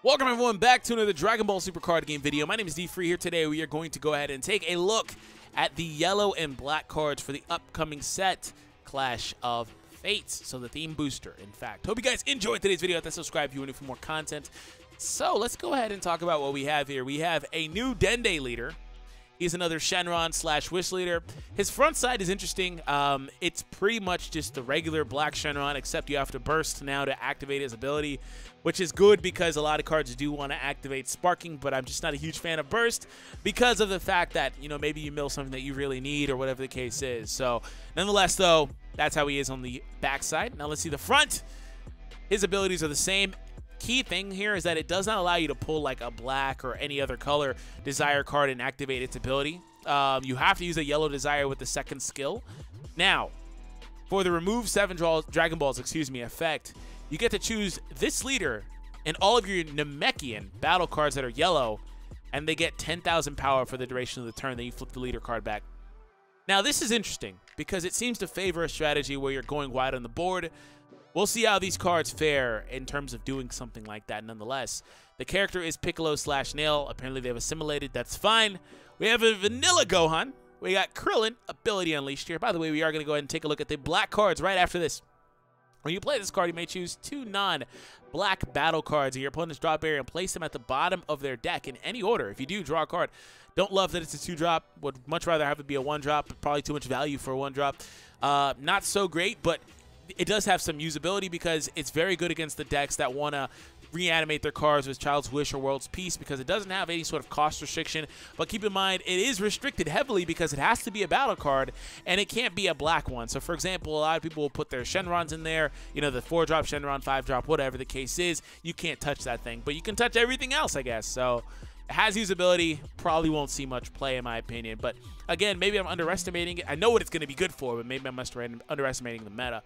Welcome everyone back to another Dragon Ball Super card game video. My name is D-Free. Here today we are going to go ahead and take a look at the yellow and black cards for the upcoming set, Clash of Fates. So the theme booster, in fact. Hope you guys enjoyed today's video. Hit that subscribe if you want for more content. So let's go ahead and talk about what we have here. We have a new Dende leader. He's another Shenron / Wish leader. His front side is interesting. It's pretty much just the regular black Shenron, except you have to burst now to activate his ability, which is good because a lot of cards do want to activate sparking, but I'm just not a huge fan of burst because of the fact that, you know, maybe you mill something that you really need or whatever the case is. So nonetheless, though, that's how he is on the backside. Now let's see the front. His abilities are the same. Key thing here is that it does not allow you to pull like a black or any other color desire card and activate its ability. You have to use a yellow desire with the second skill. Now, for the remove 7 Dragon Balls effect, you get to choose this leader and all of your Namekian battle cards that are yellow, and they get 10,000 power for the duration of the turn. Then you flip the leader card back. Now, this is interesting because it seems to favor a strategy where you're going wide on the board. We'll see how these cards fare in terms of doing something like that nonetheless. The character is Piccolo / Nail. Apparently they have assimilated. That's fine. We have a vanilla Gohan. We got Krillin, ability unleashed here. By the way, we are going to go ahead and take a look at the black cards right after this. When you play this card, you may choose 2 non-black battle cards in your opponent's drop area and place them at the bottom of their deck in any order. If you do, draw a card. Don't love that it's a 2-drop. Would much rather have it be a 1-drop, but probably too much value for a 1-drop. Not so great, but it does have some usability because it's very good against the decks that want to reanimate their cards with Child's Wish or World's Peace because it doesn't have any sort of cost restriction. But keep in mind, it is restricted heavily because it has to be a battle card and it can't be a black one. So, for example, a lot of people will put their Shenrons in there, you know, the 4-drop Shenron, 5-drop, whatever the case is. You can't touch that thing, but you can touch everything else, I guess. So it has usability, probably won't see much play in my opinion. But again, maybe I'm underestimating it. I know what it's going to be good for, but maybe I'm underestimating the meta.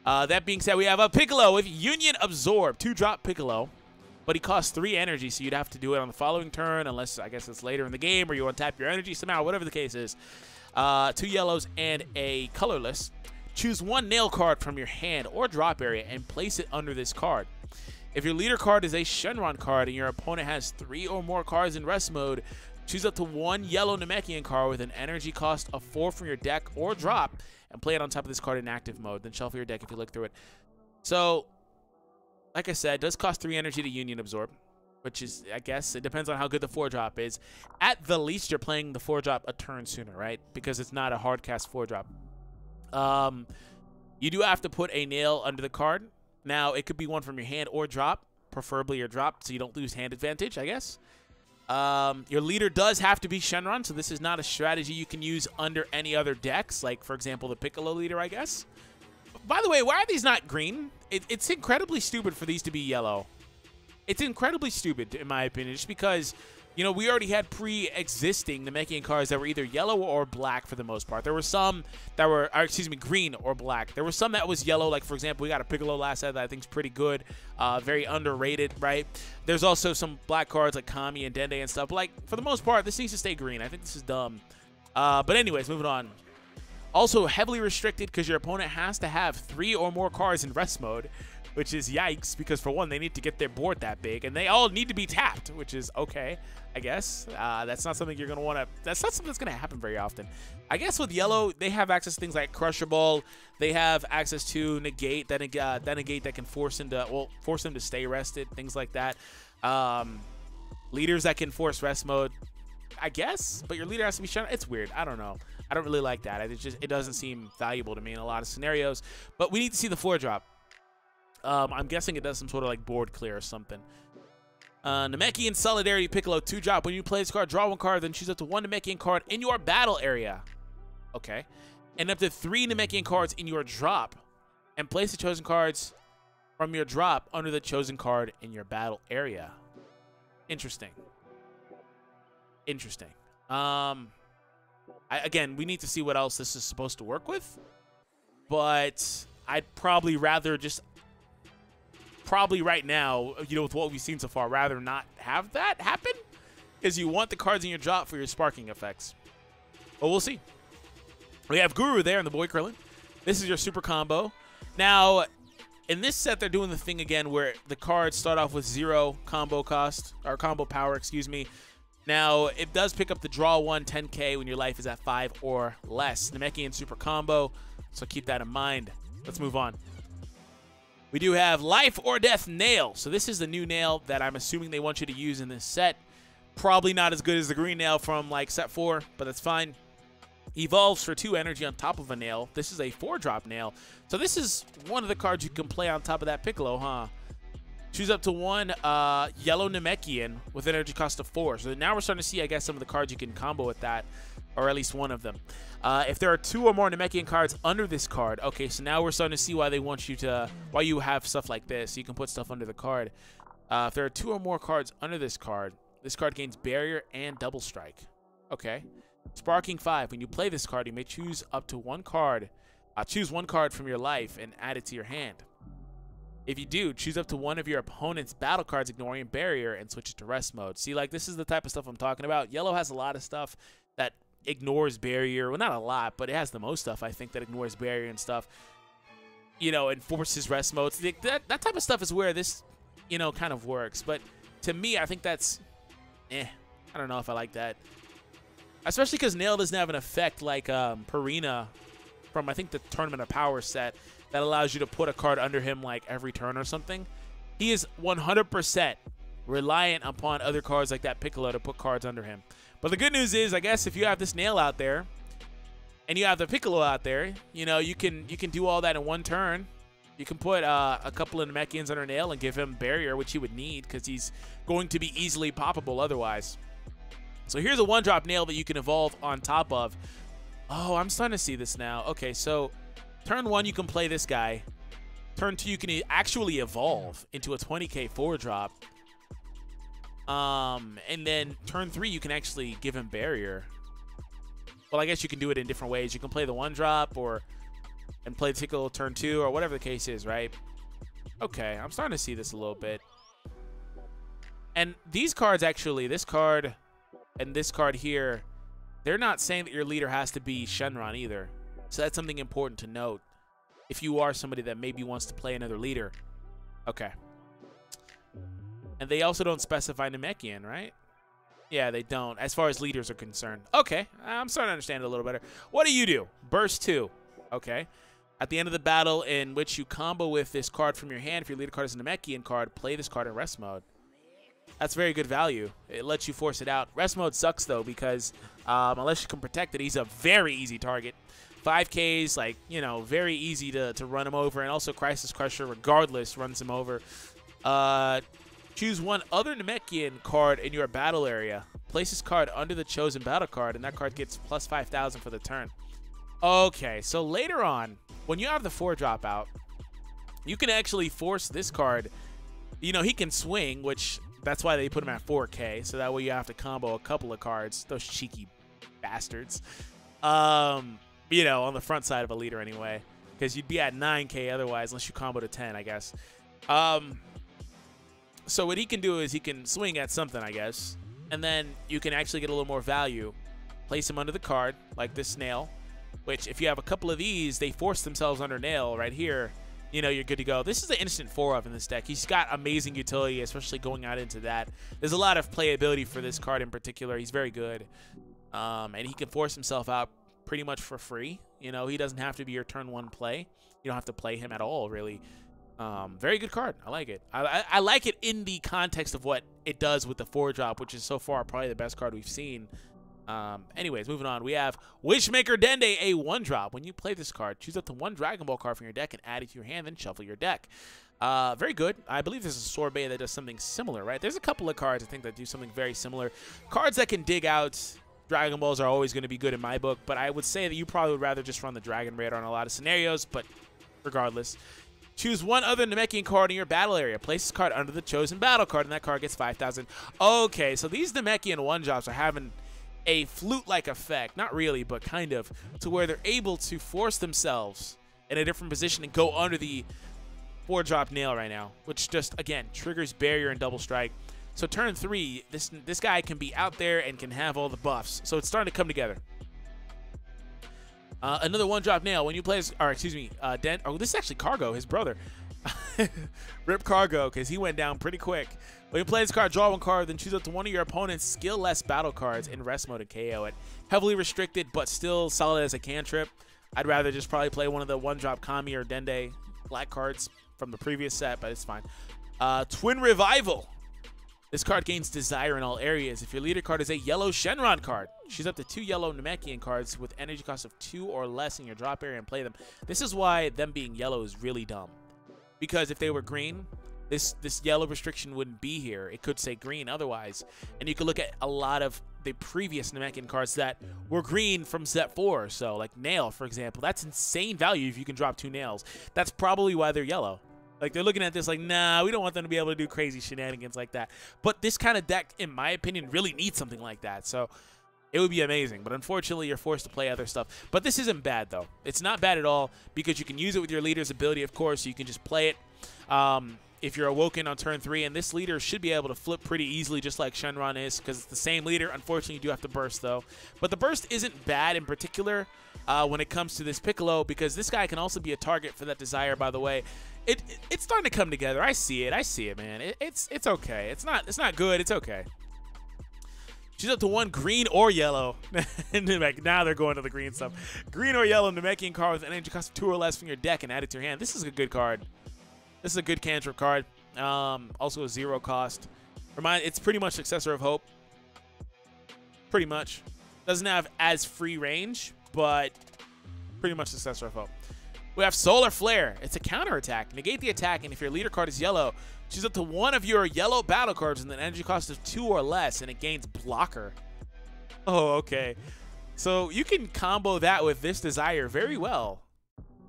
That being said, we have a Piccolo with Union Absorb, 2-drop Piccolo, but he costs 3 energy, so you'd have to do it on the following turn, unless I guess it's later in the game or you untap your energy somehow, whatever the case is. 2 yellows and a colorless. Choose 1 nail card from your hand or drop area and place it under this card. If your leader card is a Shenron card and your opponent has 3 or more cards in rest mode, choose up to 1 yellow Namekian card with an energy cost of 4 from your deck or drop and play it on top of this card in active mode. Then shuffle your deck if you look through it. So, like I said, it does cost 3 energy to Union Absorb, which is, I guess, it depends on how good the 4-drop is. At the least, you're playing the 4-drop a turn sooner, right? Because it's not a hard cast 4-drop. You do have to put a nail under the card. Now, it could be one from your hand or drop, preferably your drop, so you don't lose hand advantage, I guess. Your leader does have to be Shenron, so this is not a strategy you can use under any other decks, like, for example, the Piccolo leader, I guess. By the way, why are these not green? It's incredibly stupid for these to be yellow. It's incredibly stupid, in my opinion, just because, you know, we already had pre-existing Namekian cards that were either yellow or black for the most part. There were some that were, green or black. There were some that was yellow, like, for example, we got a Piccolo last set that I think is pretty good, very underrated, right? There's also some black cards like Kami and Dende and stuff. But, like, for the most part, this needs to stay green. I think this is dumb. But anyways, moving on. Also heavily restricted because your opponent has to have 3 or more cards in rest mode, which is yikes, because for one, they need to get their board that big, and they all need to be tapped, which is okay, I guess. That's not something you're going to want to, that's not something that's going to happen very often. I guess with yellow, they have access to things like Crushable. They have access to Negate, that Negate that can force them to stay rested, things like that. Leaders that can force rest mode, I guess, but your leader has to be shown. It's weird. I don't know. I don't really like that. It doesn't seem valuable to me in a lot of scenarios, but we need to see the 4-drop. I'm guessing it does some sort of like board clear or something. Namekian Solidarity Piccolo 2-drop. When you play this card, draw 1 card, then choose up to 1 Namekian card in your battle area. Okay. And up to 3 Namekian cards in your drop. And place the chosen cards from your drop under the chosen card in your battle area. Interesting. Interesting. Again, we need to see what else this is supposed to work with. But I'd probably rather just... Probably right now, you know, with what we've seen so far, rather not have that happen, because you want the cards in your drop for your sparking effects. But we'll see. We have Guru there and the boy Krillin. This is your super combo. Now, in this set, they're doing the thing again where the cards start off with 0 combo cost, or combo power, excuse me. Now, it does pick up the draw 1 10k when your life is at 5 or less. Namekian super combo, so keep that in mind. Let's move on. We do have Life or Death Nail. So this is the new nail that I'm assuming they want you to use in this set. Probably not as good as the green nail from like set 4, but that's fine. Evolves for 2 energy on top of a nail. This is a 4-drop nail. So this is one of the cards you can play on top of that Piccolo, huh? Choose up to 1 yellow Namekian with an energy cost of 4. So now we're starting to see, I guess, some of the cards you can combo with that, or at least one of them. If there are 2 or more Namekian cards under this card, okay, so now we're starting to see why they want you to, why you have stuff like this. You can put stuff under the card. If there are 2 or more cards under this card gains barrier and double strike. Okay. Sparking 5. When you play this card, you may choose up to 1 card. Choose 1 card from your life and add it to your hand. If you do, choose up to 1 of your opponent's battle cards, ignoring barrier, and switch it to rest mode. See, like, this is the type of stuff I'm talking about. Yellow has a lot of stuff that ignores barrier. Well, not a lot, but it has the most stuff, I think, that ignores barrier and stuff. You know, and forces rest modes. That type of stuff is where this, you know, kind of works. But to me, I think that's, I don't know if I like that. Especially because Nail doesn't have an effect like Purina from, I think, the Tournament of Power set that allows you to put a card under him like every turn or something. He is 100% reliant upon other cards like that Piccolo to put cards under him. But the good news is, I guess, if you have this Nail out there and you have the Piccolo out there, you know, you can do all that in 1 turn. You can put a couple of Namekians under Nail and give him barrier, which he would need because he's going to be easily poppable otherwise. So here's a 1-drop Nail that you can evolve on top of. Oh, I'm starting to see this now. Okay, so turn 1, you can play this guy. Turn 2, you can actually evolve into a 20k 4-drop. And then turn 3, you can actually give him barrier. Well, I guess you can do it in different ways. You can play the 1-drop and play the Piccolo turn 2 or whatever the case is, right? Okay, I'm starting to see this a little bit. And these cards actually, this card and this card here, they're not saying that your leader has to be Shenron either. So that's something important to note if you are somebody that maybe wants to play another leader. Okay. And they also don't specify Namekian, right? Yeah, they don't, as far as leaders are concerned. Okay, I'm starting to understand it a little better. What do? Burst 2. Okay. At the end of the battle in which you combo with this card from your hand, if your leader card is a Namekian card, play this card in rest mode. That's very good value. It lets you force it out. Rest mode sucks, though, because unless you can protect it, he's a very easy target. 5Ks, like, you know, very easy to run him over. And also Crisis Crusher, regardless, runs him over. Choose 1 other Namekian card in your battle area. Place this card under the chosen battle card, and that card gets plus 5,000 for the turn. Okay, so later on, when you have the 4-drop out, you can actually force this card. You know, he can swing, which that's why they put him at 4K, so that way you have to combo a couple of cards. Those cheeky bastards. You know, on the front side of a leader anyway, because you'd be at 9K otherwise, unless you combo to 10, I guess. So what he can do is he can swing at something, I guess, and then you can actually get a little more value. Place him under the card, like this Nail, which if you have a couple of these, they force themselves under Nail right here. You know, you're good to go. This is the instant 4 of in this deck. He's got amazing utility, especially going out into that. There's a lot of playability for this card in particular. He's very good. And he can force himself out pretty much for free. You know, he doesn't have to be your turn 1 play. You don't have to play him at all, really. Very good card. I like it. I like it in the context of what it does with the 4-drop, which is so far probably the best card we've seen. Anyways, moving on. We have Wishmaker Dende, a 1-drop. When you play this card, choose up to 1 Dragon Ball card from your deck and add it to your hand, then shuffle your deck. Very good. I believe there's a Sorbet that does something similar, right? There's a couple of cards, I think, that do something very similar. Cards that can dig out Dragon Balls are always going to be good in my book, but I would say that you probably would rather just run the Dragon Raider on a lot of scenarios, but regardless. Choose 1 other Namekian card in your battle area. Place this card under the chosen battle card, and that card gets 5,000. Okay, so these Namekian 1-drops are having a flute-like effect. Not really, but kind of, to where they're able to force themselves in a different position and go under the 4-drop Nail right now, which just, again, triggers barrier and double strike. So turn 3, this guy can be out there and can have all the buffs. So it's starting to come together. Another 1-drop Nail. When you play, or excuse me, this is actually Cargo, his brother. Rip Cargo, because he went down pretty quick. When you play this card, draw one card, then choose up to one of your opponent's skill-less battle cards in rest mode and KO it. Heavily restricted, but still solid as a cantrip. I'd rather just probably play one of the one-drop Kami or Dende black cards from the previous set, but it's fine. Twin Revival. This card gains Desire in all areas. If your leader card is a yellow Shenron card, choose up to 2 yellow Namekian cards with energy cost of 2 or less in your drop area and play them. This is why them being yellow is really dumb. Because if they were green, this yellow restriction wouldn't be here. It could say green otherwise. And you could look at a lot of the previous Namekian cards that were green from set 4. So like Nail, for example. That's insane value if you can drop 2 Nails. That's probably why they're yellow. Like, they're looking at this like, nah, we don't want them to be able to do crazy shenanigans like that. But this kind of deck, in my opinion, really needs something like that. So it would be amazing. But unfortunately, you're forced to play other stuff. But this isn't bad, though. It's not bad at all because you can use it with your leader's ability, of course. So you can just play it if you're awoken on turn 3. And this leader should be able to flip pretty easily, just like Shenron is, because it's the same leader. Unfortunately, you do have to burst, though. But the burst isn't bad in particular when it comes to this Piccolo, because this guy can also be a target for that Desire, by the way. It's starting to come together. I see it, man. It's okay. It's not good. It's okay. She's up to 1 green or yellow. Now they're going to the green stuff. Green or yellow Namekian card with an energy cost of 2 or less from your deck and add it to your hand. This is a good card. This is a good cantrip card. Also a 0 cost. It's pretty much Successor of Hope. Pretty much. Doesn't have as free range, but pretty much Successor of Hope. We have Solar Flare. It's a counterattack. Negate the attack, and if your leader card is yellow, choose up to 1 of your yellow battle cards with an energy cost of 2 or less, and it gains Blocker. Oh, okay. So you can combo that with this Desire very well.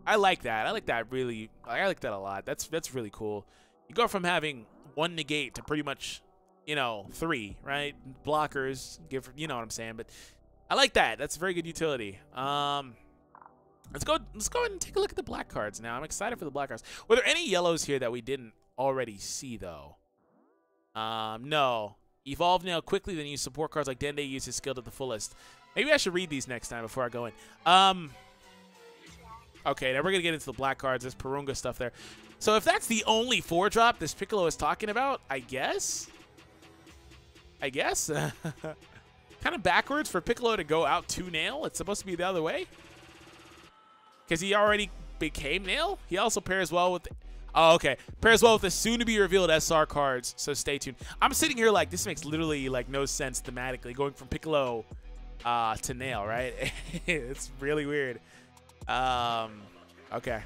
I like that. I like that really. I like that a lot. That's really cool. You go from having 1 negate to pretty much, 3, right? Blockers, you know what I'm saying. But I like that. That's very good utility. Let's go ahead and take a look at the black cards now. I'm excited for the black cards. Were there any yellows here that we didn't already see, though? No. Evolve now quickly, then use support cards like Dende use his skill to the fullest. Maybe I should read these next time before I go in. Okay, now we're going to get into the black cards. There's Purunga stuff there. So if that's the only 4-drop this Piccolo is talking about, I guess? Kind of backwards for Piccolo to go out to Nail. It's supposed to be the other way. Because he already became Nail. He also pairs well with... Oh, okay. Pairs well with the soon-to-be-revealed SR cards, so stay tuned. I'm sitting here like, this makes literally like no sense thematically, going from Piccolo to Nail, right? It's really weird. Okay.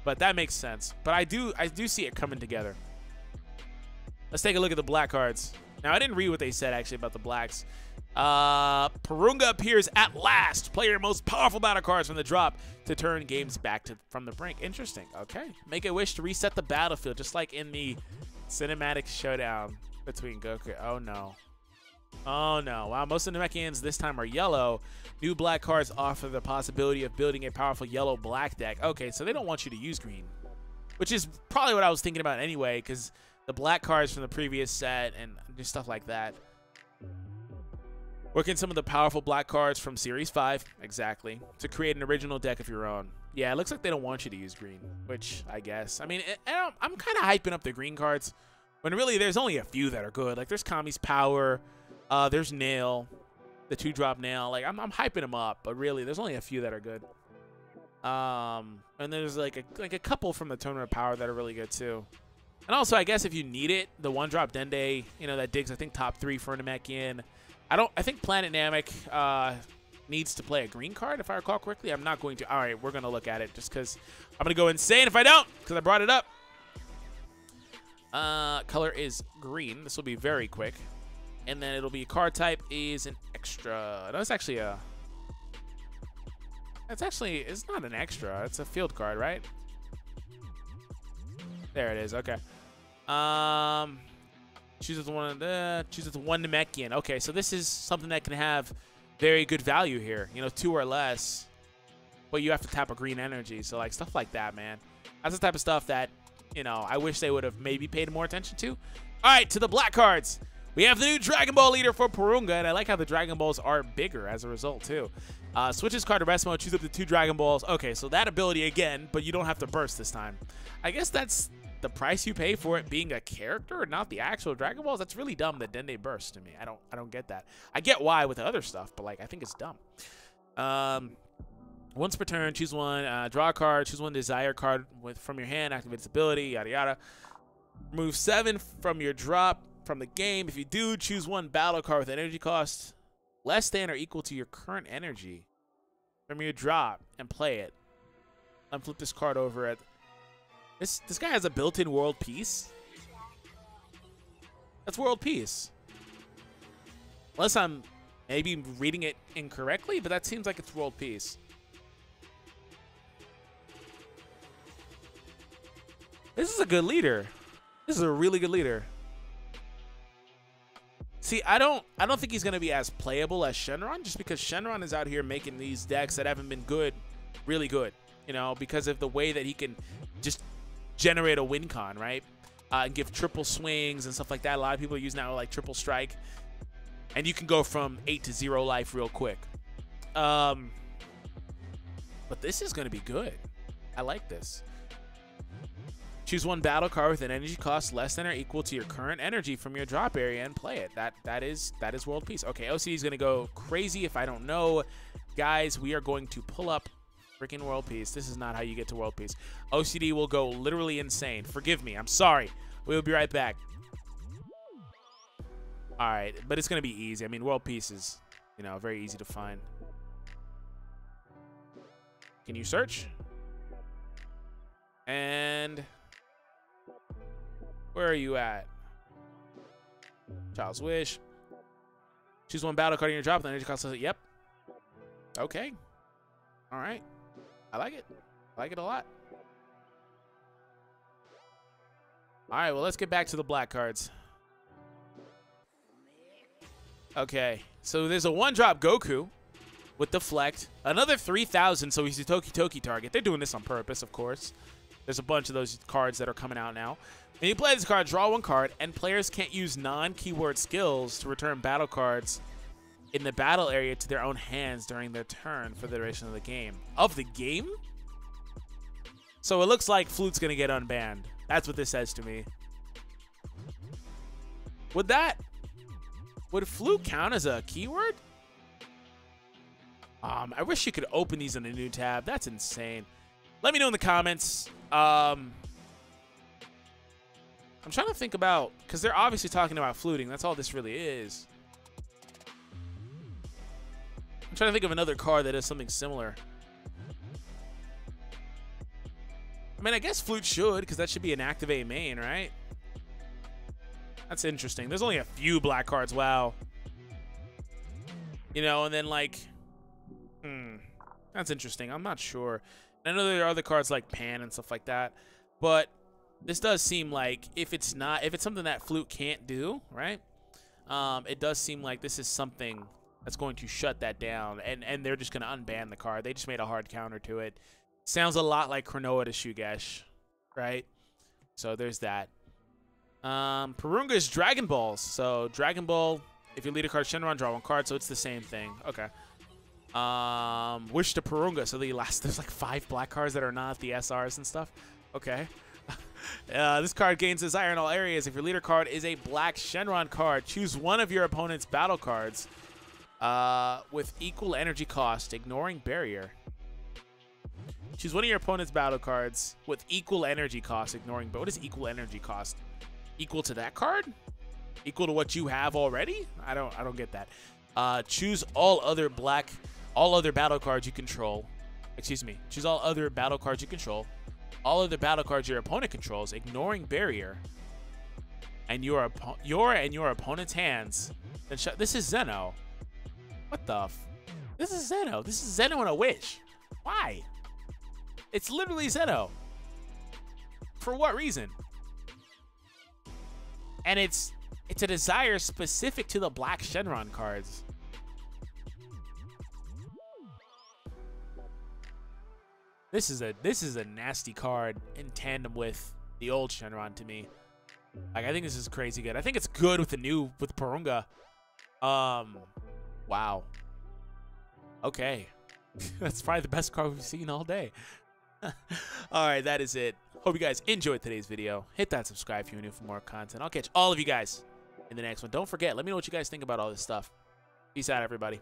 But that makes sense. But I do see it coming together. Let's take a look at the black cards. Now, I didn't read what they said, actually, about the blacks. Purunga appears at last. Play your most powerful battle cards from the drop to turn games back from the brink. Interesting. Okay. Make a wish to reset the battlefield, just like in the cinematic showdown between Goku. Oh, no. Oh, no. Wow, most of the Namekians this time are yellow. New black cards offer the possibility of building a powerful yellow-black deck. Okay, so they don't want you to use green, which is probably what I was thinking about anyway, because the black cards from the previous set and just stuff like that. Work in some of the powerful black cards from Series 5, exactly, to create an original deck of your own. Yeah, it looks like they don't want you to use green, which I guess. I mean, I'm kind of hyping up the green cards, when really there's only a few that are good. Like, there's Kami's Power, there's Nail, the 2-drop Nail. Like, I'm hyping them up, but really, there's only a few that are good. And there's like a couple from the Tournament of Power that are really good, too. And also, I guess if you need it, the 1-drop Dende, that digs, I think, top 3 for Namekian. I think Planet Namek needs to play a green card, if I recall correctly. I'm not going to. All right, we're going to look at it just because I'm going to go insane if I don't, because I brought it up. Color is green. This will be very quick. And then it'll be card type is an extra. No, it's actually a... It's not an extra. It's a field card, right? There it is. Okay. Chooses one Namekian. Okay, so this is something that can have very good value here. 2 or less. But you have to tap a green energy. So like stuff like that, man. That's the type of stuff that, I wish they would have maybe paid more attention to. All right, to the black cards. We have the new Dragon Ball leader for Purunga, and I like how the Dragon Balls are bigger as a result, too. Switches card to rest mode, choose up to 2 Dragon Balls. Okay, so that ability again, but you don't have to burst this time. I guess that's the price you pay for it being a character and not the actual Dragon Balls. That's really dumb that then they burst to me. I don't get that. I get why with the other stuff, but like I think it's dumb. Once per turn, choose one, draw a card, choose one desire card from your hand, activate its ability, yada yada. Remove 7 from your drop from the game. If you do, choose one battle card with energy cost less than or equal to your current energy from your drop and play it. And flip this card over at this guy has a built-in world peace. That's world peace. Unless I'm maybe reading it incorrectly, but that seems like it's world peace. This is a good leader. This is a really good leader. See, I don't think he's gonna be as playable as Shenron, just because Shenron is out here making these decks that haven't been good, really good. You know, because of the way that he can just generate a win con, right? And give triple swings and stuff like that. A lot of people use now like triple strike, and you can go from 8 to 0 life real quick. But this is gonna be good. I like this. Choose one battle card with an energy cost less than or equal to your current energy from your drop area and play it. That is world peace. Okay, OCD is gonna go crazy if I don't know. Guys, we are going to pull up freaking world peace. This is not how you get to world peace. OCD will go literally insane. Forgive me. I'm sorry. We will be right back. All right, but it's gonna be easy. I mean, world peace is, you know, very easy to find. Can you search? And where are you at? Child's Wish. Choose one battle card in your drop. The energy cost. Yep. Okay. All right. I like it. I like it a lot. All right. Well, let's get back to the black cards. Okay. So there's a 1-drop Goku with Deflect. Another 3,000. So he's a Toki target. They're doing this on purpose, of course. There's a bunch of those cards that are coming out now. When you play this card, draw 1 card, and players can't use non-keyword skills to return battle cards in the battle area to their own hands during their turn for the duration of the game. Of the game? So it looks like Flute's going to get unbanned. That's what this says to me. Would Flute count as a keyword? I wish you could open these in a new tab. That's insane. Let me know in the comments. I'm trying to think about, because they're obviously talking about fluting. That's all this really is. I'm trying to think of another card that does something similar. I mean, I guess Flute should, because that should be an activate main, right? That's interesting. There's only a few black cards. Wow. You know, and then like, that's interesting. I'm not sure. I know there are other cards like Pan and stuff like that, but this does seem like if it's something that Flute can't do, right? It does seem like this is something that's going to shut that down, and they're just going to unban the card. They just made a hard counter to it. Sounds a lot like Cronoa to Shugesh, right? So there's that. Purunga's Dragon Balls. So Dragon Ball, if you lead a card Shenron, draw 1 card, so it's the same thing. Okay. Wish to Purunga, so there's like 5 black cards that are not the SRs and stuff. Okay. This card gains desire in all areas. If your leader card is a black Shenron card, choose one of your opponent's battle cards with equal energy cost, ignoring barrier. Choose one of your opponent's battle cards with equal energy cost, ignoring. But what is equal energy cost? Equal to that card? Equal to what you have already? I don't get that. Choose all other battle cards you control. Excuse me. Choose all other battle cards you control. All other battle cards your opponent controls, ignoring barrier, and your opponent's hands. Then this is Zeno. What the? This is Zeno. This is Zeno and a Wish. Why? It's literally Zeno. For what reason? And it's a desire specific to the black Shenron cards. This is a nasty card in tandem with the old Shenron to me. Like, I think this is crazy good. I think it's good with the new, with Porunga. Wow. Okay. That's probably the best card we've seen all day. All right, that is it. Hope you guys enjoyed today's video. Hit that subscribe if you're new for more content. I'll catch all of you guys in the next one. Don't forget, let me know what you guys think about all this stuff. Peace out, everybody.